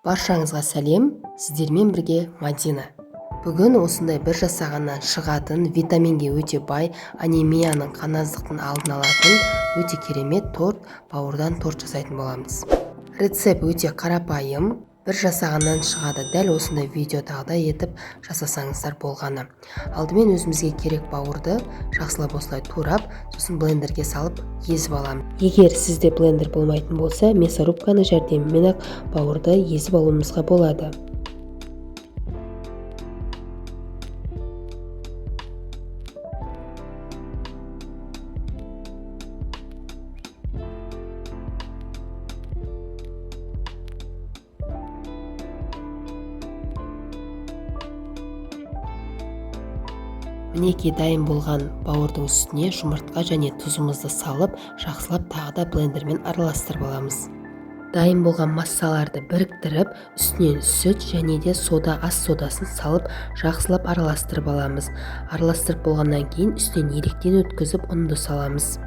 Баршаңызға сәлем, сіздермен бірге Мадина. Бүгін осындай бір жасағаннан шығатын, витаминге өте бай, анемияның, қаназдықтың алдын алатын өте керемет торт, бауырдан торт жасайтын боламыз. Рецепт өте қарапайым, бір жасағаннан шығады. Дәл осындай видеодағыдай етіп жасасаңыздар болғаны. Алдымен өзімізге керек бауырды жақсылап осылай турап, сосын блендерге салып езіп аламын. Егер сізде блендер болмайтын болса, мясорубканы жәрдемімен ақ бауырды езіп алуымызға болады. Мінекей дайын болған бауырдың үстіне жұмыртқа және тұзымызды салып, жақсылап тағы да блендермен араластырып аламыз. Дайын болған массаларды біріктіріп, үстінен сүт және де ас содасын салып, жақсылап араластырып аламыз. Араластырып болғаннан кейін үстінен електен өткізіп ұнды саламыз.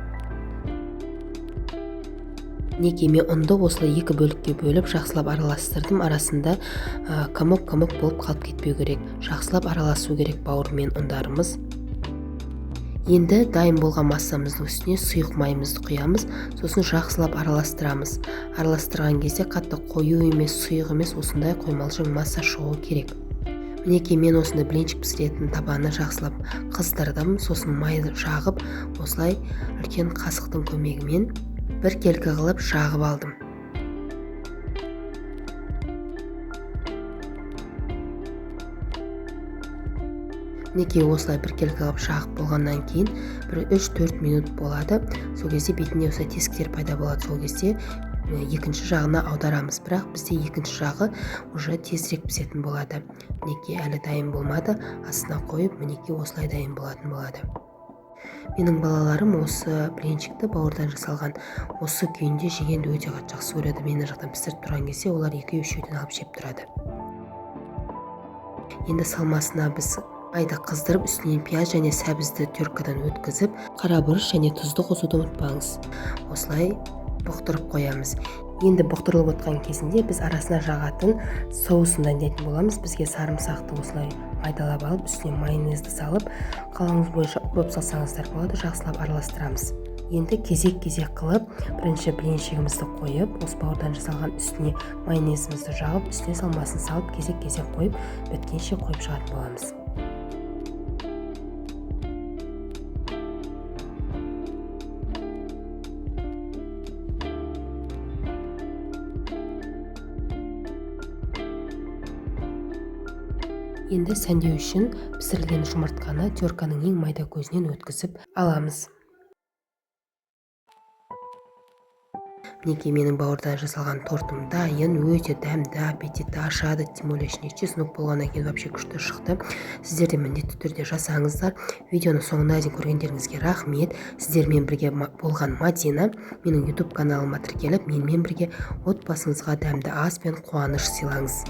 Мінекей мен ұнды осылай екі бөлікке бөліп жақсылап араластырдым. Арасында комок болып қалып кетпеу керек. Жақсылап араласу керек бауыр мен ұндарымыз. Енді дайын болған массамыздың үстіне сұйық майымызды құямыз, сосын жақсылап араластырамыз. Араластырған кезде қатты қою емес, сұйық емес, осындай қоймалжың масса шығу керек. Мінекей мен осындай блинчик пісіретін табаны жақсылап қыздырдым, сосын майды жағып, осылай үлкен қасықтың көмегімен бір келкі қылып жағып алдым. Мінекей осылай бір келкі қылып жағып болғаннан кейін бір 3-4 минут болады. Сол кезде бетінде осылай тесіктер пайда болады. Сол кезде екінші жағына аударамыз. Бірақ бізде екінші жағы уже тезірек пісетін болады. Мінекей әлі дайын болмады. Астына қойып, мінекей осылай дайын болатын болады. Менің балаларым осы блинчикті бауырдан жасалған осы күйінде жегенді өте жақсы көреді. Мені жақтан пісіріп тұрған кезде олар 2-3-еуден алып жеп тұрады. Енді салмасына біз майды қыздырып, үстінен пияз және сәбізді теркадан өткізіп, қара бұрыш және тұзды қосуды ұмытпаңыз. Осылай бұқтырып қоямыз. Енді бұқтырылып отқан кезінде біз арасына жағатын соусын дайындайтын боламыз. Бізге сарымсақты осылай майдалап алып, үстіне майонезді салып, қалауыңыз бойынша укроп салсаңыздар болады, жақсылап араластырамыз. Енді кезек-кезек қылып, бірінші блинчигімізді қойып, осы бауырдан жасалған үстіне майонезімізді жағып, үстіне салмасын салып, кезек-кезек қойып, біткенше қойып шығатын боламыз. Енді сәндеу үшін пісірілген жұмыртқаны терканың ең майда көзінен өткізіп аламыз. Мінекей менің бауырдан жасалған тортым дайын, өте дәмді, аппетитті ашады, тем более ішінде чеснок болғаннан кейін вообще күшті шықты. Сіздер де міндетті түрде жасаңыздар. Видеоны соңына дейін көргендеріңізге рахмет. Сіздермен бірге болған Мадина. Менің YouTube каналыма тіркеліп, менімен бірге отбасыңызға дәмді ас пен қуаныш сыйлаңыз.